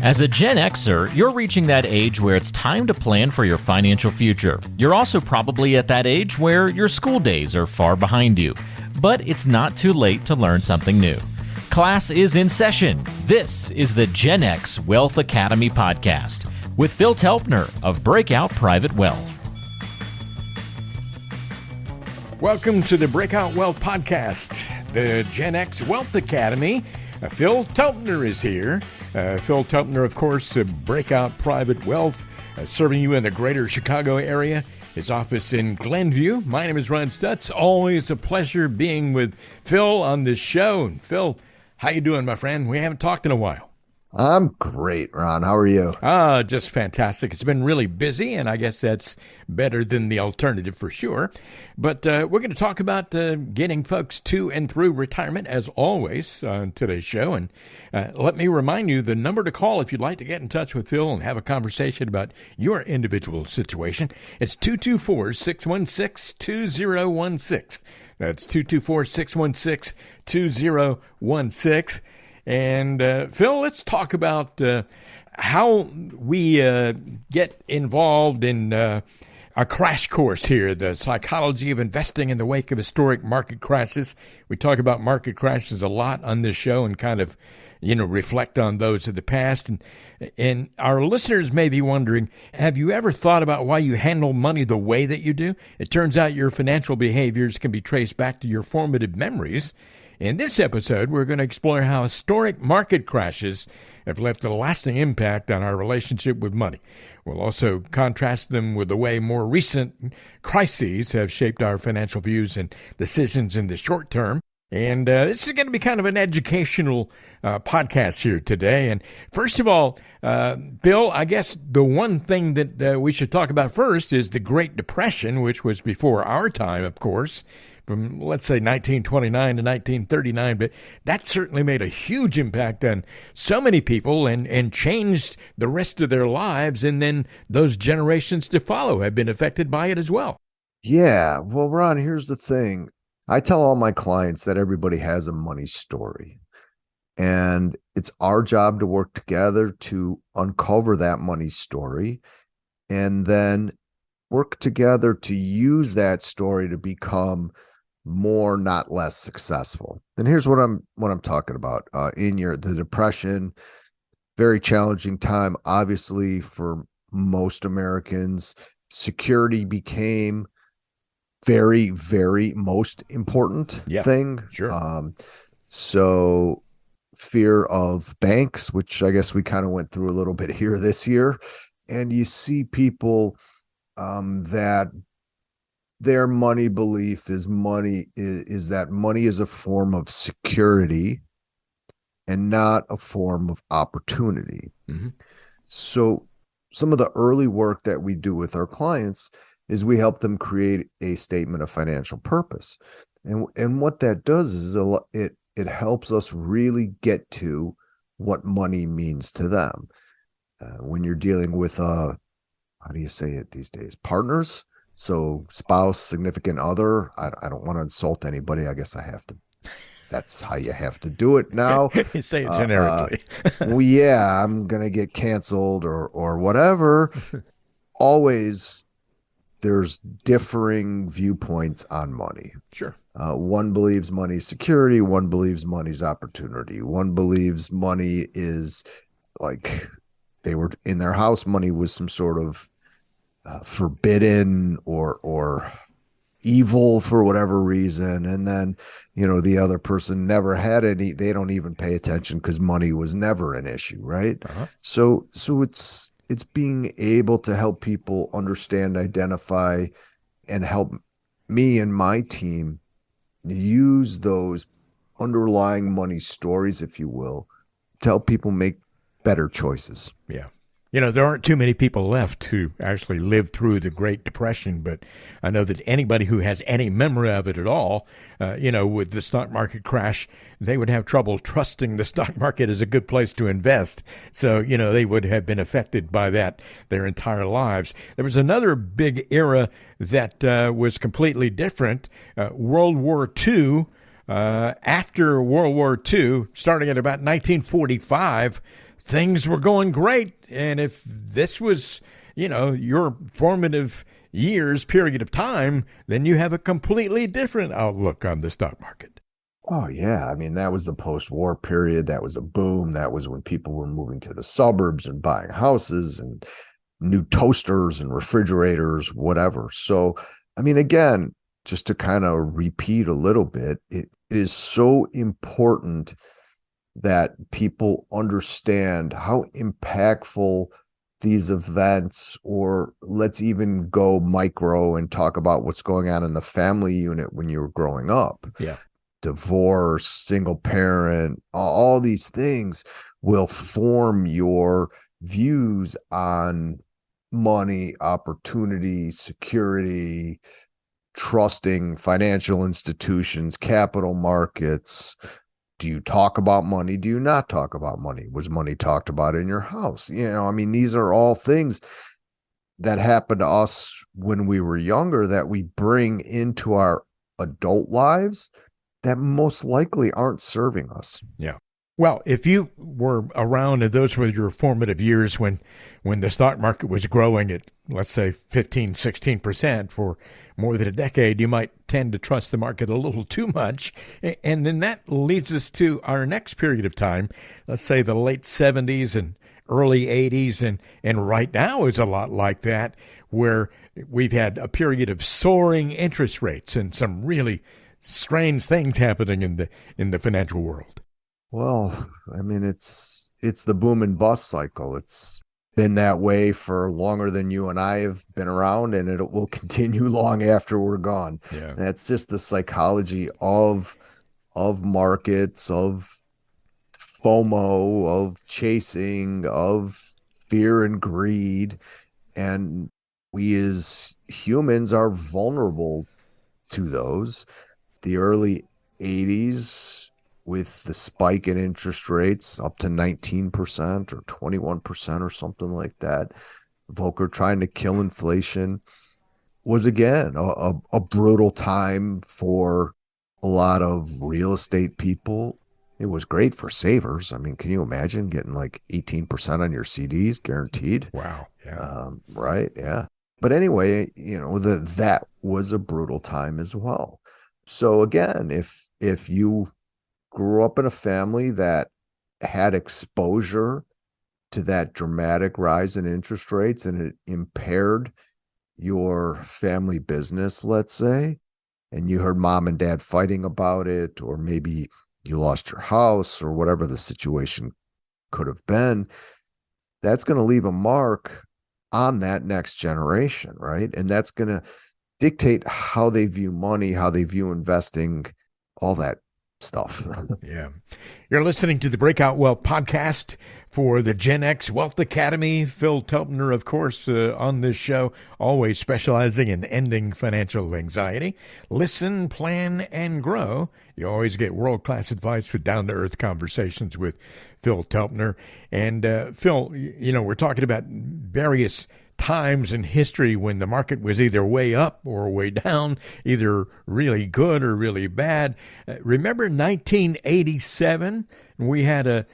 As a Gen Xer, you're reaching that age where it's time to plan for your financial future. You're also probably at that age where your school days are far behind you. But it's not too late to learn something new. Class is in session. This is the Gen X Wealth Academy podcast with Phil Telpner of Breakout Private Wealth. Welcome to the Breakout Wealth podcast, the Gen X Wealth Academy. Phil Telpner is here. Phil Telpner, of course, Breakout Private Wealth, serving you in the greater Chicago area. His office in Glenview. My name is Ron Stutz. Always a pleasure being with Phil on this show. And Phil, how you doing, my friend? We haven't talked in a while. I'm great, Ron. How are you? Just fantastic. It's been really busy, and I guess that's better than the alternative for sure. But we're going to talk about getting folks to and through retirement, as always, on today's show. And let me remind you, the number to call if you'd like to get in touch with Phil and have a conversation about your individual situation, it's 224-616-2016. That's 224-616-2016. And Phil, let's talk about how we get involved in a crash course here, the psychology of investing in the wake of historic market crashes. We talk about market crashes a lot on this show and kind of, reflect on those of the past. And our listeners may be wondering, have you ever thought about why you handle money the way that you do? It turns out your financial behaviors can be traced back to your formative memories. In this episode, we're going to explore how historic market crashes have left a lasting impact on our relationship with money. We'll also contrast them with the way more recent crises have shaped our financial views and decisions in the short term. And this is going to be kind of an educational podcast here today. And first of all, Bill, I guess the one thing that we should talk about first is the Great Depression, which was before our time, of course, from, let's say, 1929 to 1939, but that certainly made a huge impact on so many people and changed the rest of their lives, and then those generations to follow have been affected by it as well. Yeah, well, Ron, here's the thing. I tell all my clients that everybody has a money story, and it's our job to work together to uncover that money story and then work together to use that story to become more, not less successful. And here's what I'm talking about. The Depression, very challenging time, obviously, for most Americans. Security became very, very most important thing. Sure. So fear of banks, which I guess we kind of went through a little bit here this year. And you see people that their money belief is that money is a form of security and not a form of opportunity. Mm-hmm. So some of the early work that we do with our clients is we help them create a statement of financial purpose. And what that does is it helps us really get to what money means to them. When you're dealing with, how do you say it these days? Partners. So spouse, significant other. I don't want to insult anybody. I guess I have to. That's how you have to do it now. You say it generically. Well, yeah, I'm going to get canceled or whatever. Always there's differing viewpoints on money. Sure. One believes money is security. One believes money's opportunity. One believes money is like they were in their house. Money was some sort of forbidden or evil for whatever reason. And then, the other person never had any, they don't even pay attention because money was never an issue. Right. Uh-huh. So it's being able to help people understand, identify, and help me and my team use those underlying money stories, if you will, to help people make better choices. Yeah. There aren't too many people left who actually lived through the Great Depression, but I know that anybody who has any memory of it at all, with the stock market crash, they would have trouble trusting the stock market as a good place to invest. So, they would have been affected by that their entire lives. There was another big era that was completely different, World War II. After World War II, starting at about 1945, things were going great. And if this was, your formative years period of time, then you have a completely different outlook on the stock market. Oh, yeah. I mean, that was the post-war period. That was a boom. That was when people were moving to the suburbs and buying houses and new toasters and refrigerators, whatever. So, I mean, again, just to kind of repeat a little bit, it is so important that people understand how impactful these events, or let's even go micro and talk about what's going on in the family unit when you were growing up. Yeah. Divorce, single parent, all these things will form your views on money, opportunity, security, trusting financial institutions, capital markets. Do you talk about money? Do you not talk about money? Was money talked about in your house? I mean, these are all things that happened to us when we were younger that we bring into our adult lives that most likely aren't serving us. Yeah. Well, if you were around and those were your formative years when the stock market was growing at, let's say, 15, 16% for more than a decade, you might tend to trust the market a little too much. And then that leads us to our next period of time, let's say the late 70s and early 80s. And right now is a lot like that, where we've had a period of soaring interest rates and some really strange things happening in the financial world. Well, I mean, it's the boom and bust cycle. It's been that way for longer than you and I have been around, and it will continue long after we're gone. Yeah. That's just the psychology of markets, of FOMO, of chasing, of fear and greed. And we as humans are vulnerable to those. The early 80s, with the spike in interest rates up to 19% or 21% or something like that, Volcker trying to kill inflation, was again a brutal time for a lot of real estate people. It was great for savers. I mean, can you imagine getting like 18% on your CDs guaranteed? Wow. Yeah. Right. Yeah. But anyway, that was a brutal time as well. So again, if you grew up in a family that had exposure to that dramatic rise in interest rates and it impaired your family business, let's say, and you heard mom and dad fighting about it, or maybe you lost your house or whatever the situation could have been, that's going to leave a mark on that next generation, right? And that's going to dictate how they view money, how they view investing, all that stuff. Yeah. You're listening to the Breakout Wealth podcast for the Gen X Wealth Academy. Phil Telpner, of course, on this show, always specializing in ending financial anxiety. Listen, plan, and grow. You always get world-class advice for down-to-earth conversations with Phil Telpner. And Phil, we're talking about various times in history when the market was either way up or way down, either really good or really bad. Remember 1987? We had an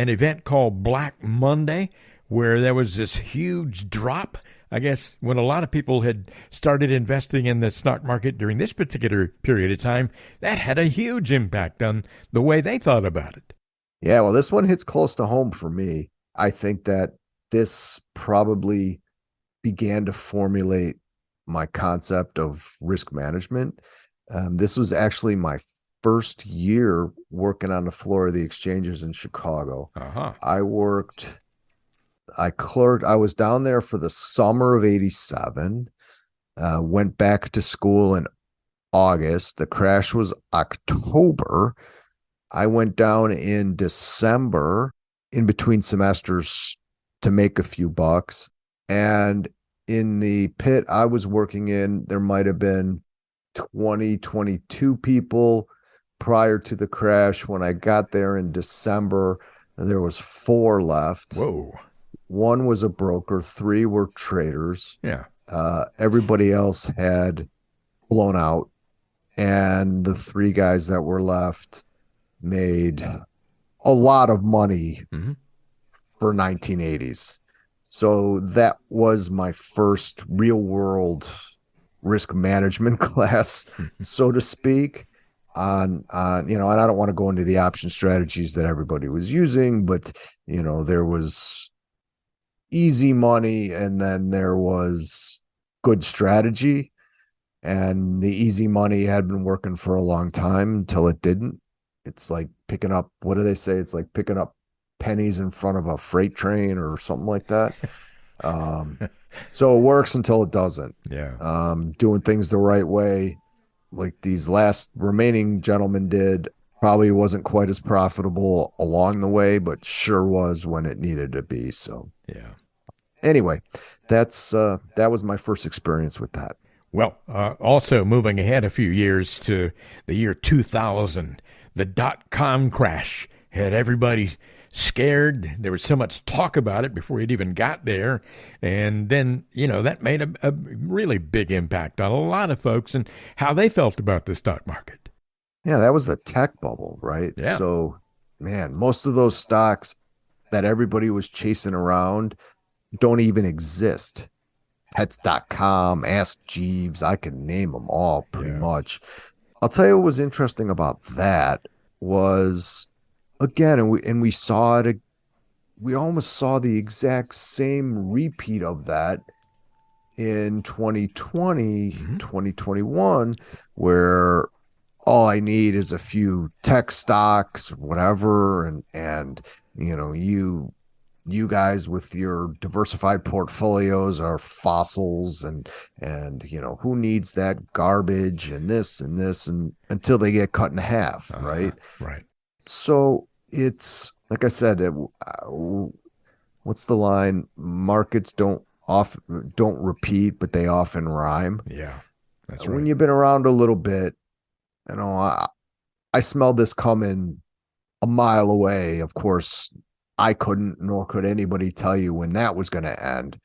event called Black Monday where there was this huge drop. I guess when a lot of people had started investing in the stock market during this particular period of time, that had a huge impact on the way they thought about it. Yeah, well, this one hits close to home for me. I think that this probably began to formulate my concept of risk management. This was actually my first year working on the floor of the exchanges in Chicago. Uh-huh. I was down there for the summer of 87, went back to school in August. The crash was October. I went down in December in between semesters to make a few bucks. And in the pit I was working in, there might have been 20, 22 people prior to the crash. When I got there in December, there was 4 left. Whoa. 1 was a broker, 3 were traders. Yeah. Everybody else had blown out. And the 3 guys that were left made a lot of money upper 1980s. So that was my first real world risk management class, so to speak. And I don't want to go into the option strategies that everybody was using, but there was easy money and then there was good strategy. And the easy money had been working for a long time until it didn't. It's like picking up, what do they say? It's like picking up pennies in front of a freight train or something like that. Um, so it works until it doesn't. Yeah. Doing things the right way, like these last remaining gentlemen did, probably wasn't quite as profitable along the way, but sure was when it needed to be. So Yeah. anyway, that was my first experience with that. Well, also moving ahead a few years to the year 2000, the dot-com crash had everybody scared. There was so much talk about it before it even got there. And then, that made a really big impact on a lot of folks and how they felt about the stock market. Yeah, that was the tech bubble, right? Yeah. So, man, most of those stocks that everybody was chasing around don't even exist. Pets.com, Ask Jeeves, I can name them all pretty Yeah. much. I'll tell you what was interesting about that was, again, and we saw it, we almost saw the exact same repeat of that in 2020, 2021, where all I need is a few tech stocks, whatever, and you guys with your diversified portfolios are fossils, and who needs that garbage and this and until they get cut in half, right? Right. So it's like I said, what's the line? Markets don't repeat, but they often rhyme. Yeah, that's When right. you've been around a little bit, I smelled this coming a mile away. Of course, I couldn't, nor could anybody tell you when that was going to end.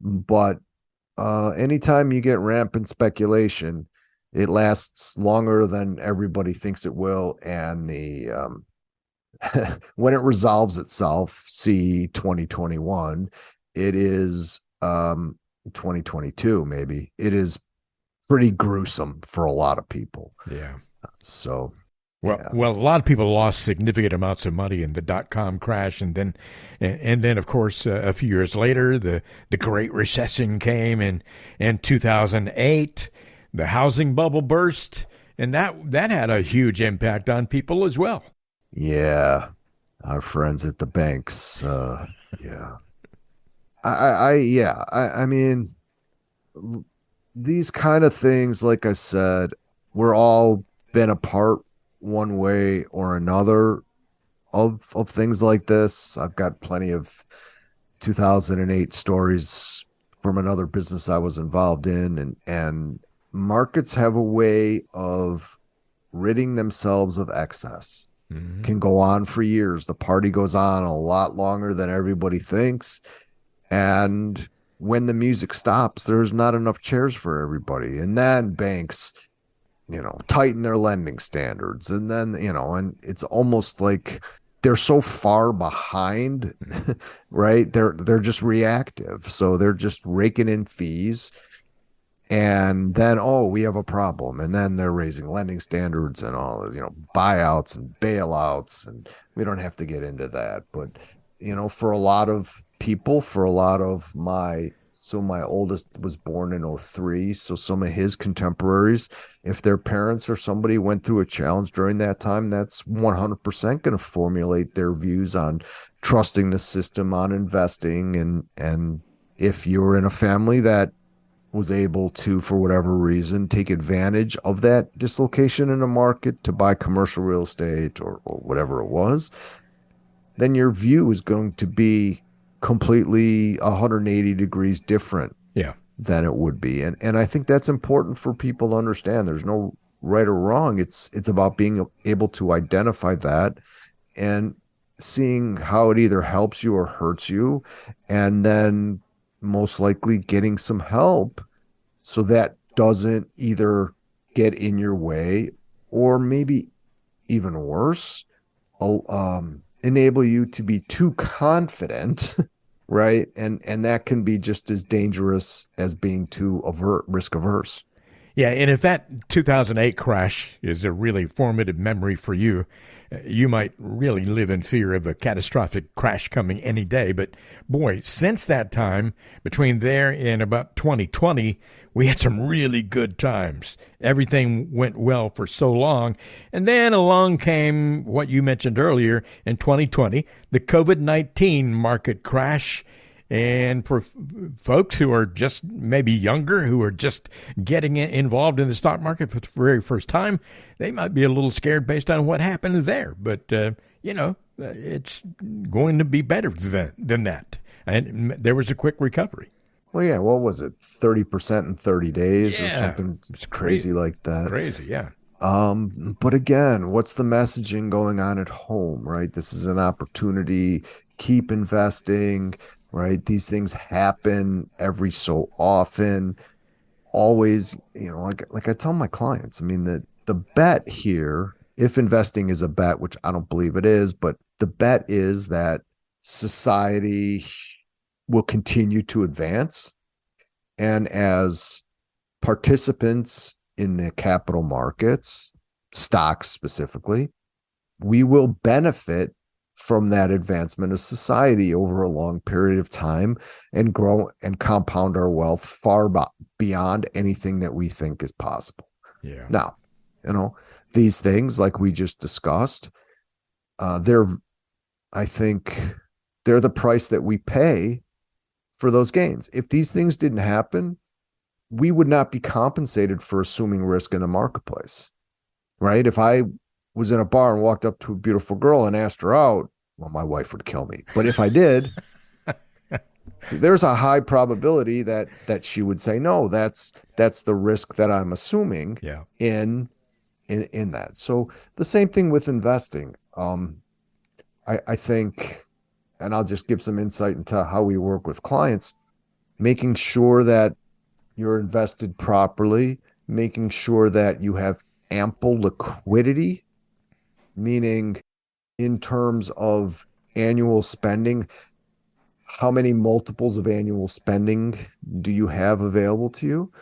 But anytime you get rampant speculation, it lasts longer than everybody thinks it will. And when it resolves itself, see 2021, it is 2022, maybe. It is pretty gruesome for a lot of people. Yeah. So Well, yeah. well, a lot of people lost significant amounts of money in the dot-com crash, and then, of course, a few years later, the Great Recession came, in 2008, the housing bubble burst, and that had a huge impact on people as well. Yeah, our friends at the banks. Yeah, I mean, these kind of things, like I said, we're all been a part one way or another of things like this. I've got plenty of 2008 stories from another business I was involved in, and markets have a way of ridding themselves of excess. Can go on for years. The party goes on a lot longer than everybody thinks. And when the music stops, there's not enough chairs for everybody. And then banks, tighten their lending standards. And then, and it's almost like they're so far behind, right? They're just reactive. So they're just raking in fees. And then, oh, we have a problem. And then they're raising lending standards and all, buyouts and bailouts. And we don't have to get into that. But, for a lot of people, for a lot of my oldest was born in 03. So some of his contemporaries, if their parents or somebody went through a challenge during that time, that's 100% going to formulate their views on trusting the system, on investing. And if you're in a family that was able to, for whatever reason, take advantage of that dislocation in the market to buy commercial real estate or whatever it was, then your view is going to be completely 180 degrees different Yeah. than it would be. And I think that's important for people to understand. There's no right or wrong. It's about being able to identify that and seeing how it either helps you or hurts you, and then most likely getting some help so that doesn't either get in your way or maybe even worse, enable you to be too confident, right? And that can be just as dangerous as being too risk averse. Yeah, and if that 2008 crash is a really formative memory for you, you might really live in fear of a catastrophic crash coming any day. But boy, since that time, between there and about 2020, we had some really good times. Everything went well for so long. And then along came what you mentioned earlier in 2020, the COVID-19 market crash. And for folks who are just maybe younger, who are just getting involved in the stock market for the very first time, they might be a little scared based on what happened there. But, it's going to be better than that. And there was a quick recovery. Well, yeah, what was it? 30% in 30 days or something crazy like that. Crazy, yeah. But again, what's the messaging going on at home, right? This is an opportunity. Keep investing. Right? These things happen every so often. Always, like I tell my clients, I mean, the bet here, if investing is a bet, which I don't believe it is, but the bet is that society will continue to advance. And as participants in the capital markets, stocks specifically, we will benefit from that advancement of society over a long period of time and grow and compound our wealth far beyond anything that we think is possible. Yeah. Now, these things, like we just discussed, I think they're the price that we pay for those gains. If these things didn't happen, we would not be compensated for assuming risk in the marketplace, right? If I was in a bar and walked up to a beautiful girl and asked her out, well, my wife would kill me. But if I did, there's a high probability that she would say no. That's the risk that I'm assuming in that. So the same thing with investing. I think, and I'll just give some insight into how we work with clients, making sure that you're invested properly, making sure that you have ample liquidity, meaning in terms of annual spending, how many multiples of annual spending do you have available to you?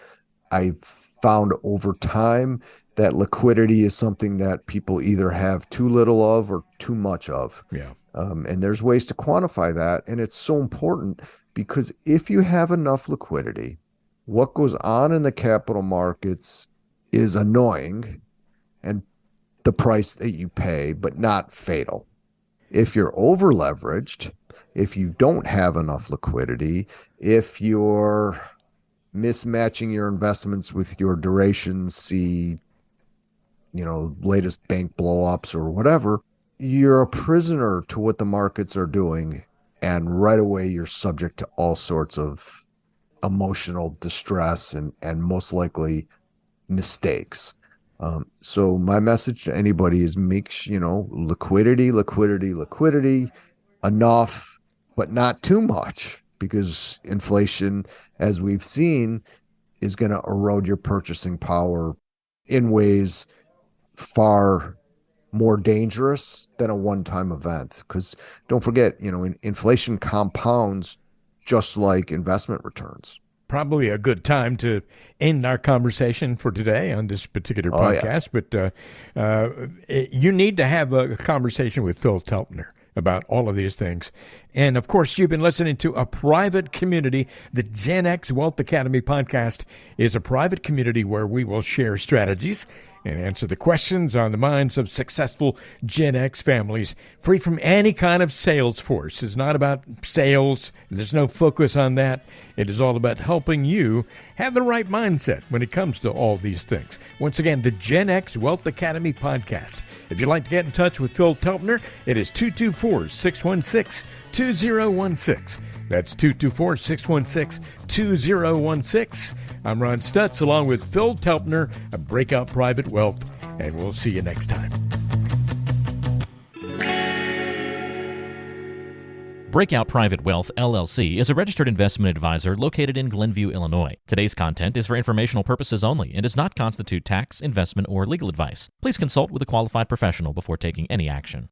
I've found over time that liquidity is something that people either have too little of or too much of. Yeah. And there's ways to quantify that. And it's so important because if you have enough liquidity, what goes on in the capital markets is annoying and the price that you pay, but not fatal. If you're over leveraged, if you don't have enough liquidity, if you're mismatching your investments with your durations, latest bank blowups or whatever, you're a prisoner to what the markets are doing. And right away, you're subject to all sorts of emotional distress and most likely mistakes. So my message to anybody is liquidity, enough, but not too much, because inflation, as we've seen, is going to erode your purchasing power in ways far more dangerous than a one-time event. Because don't forget, inflation compounds just like investment returns. Probably a good time to end our conversation for today on this particular podcast. Yeah. But you need to have a conversation with Phil Telpner about all of these things. And, of course, you've been listening to a private community. The Gen X Wealth Academy podcast is a private community where we will share strategies and answer the questions on the minds of successful Gen X families, free from any kind of sales force. It's not about sales. There's no focus on that. It is all about helping you have the right mindset when it comes to all these things. Once again, the Gen X Wealth Academy podcast. If you'd like to get in touch with Phil Telpner, it is 224-616-2016. That's 224-616-2016. I'm Ron Stutz, along with Phil Telpner of Breakout Private Wealth, and we'll see you next time. Breakout Private Wealth, LLC, is a registered investment advisor located in Glenview, Illinois. Today's content is for informational purposes only and does not constitute tax, investment, or legal advice. Please consult with a qualified professional before taking any action.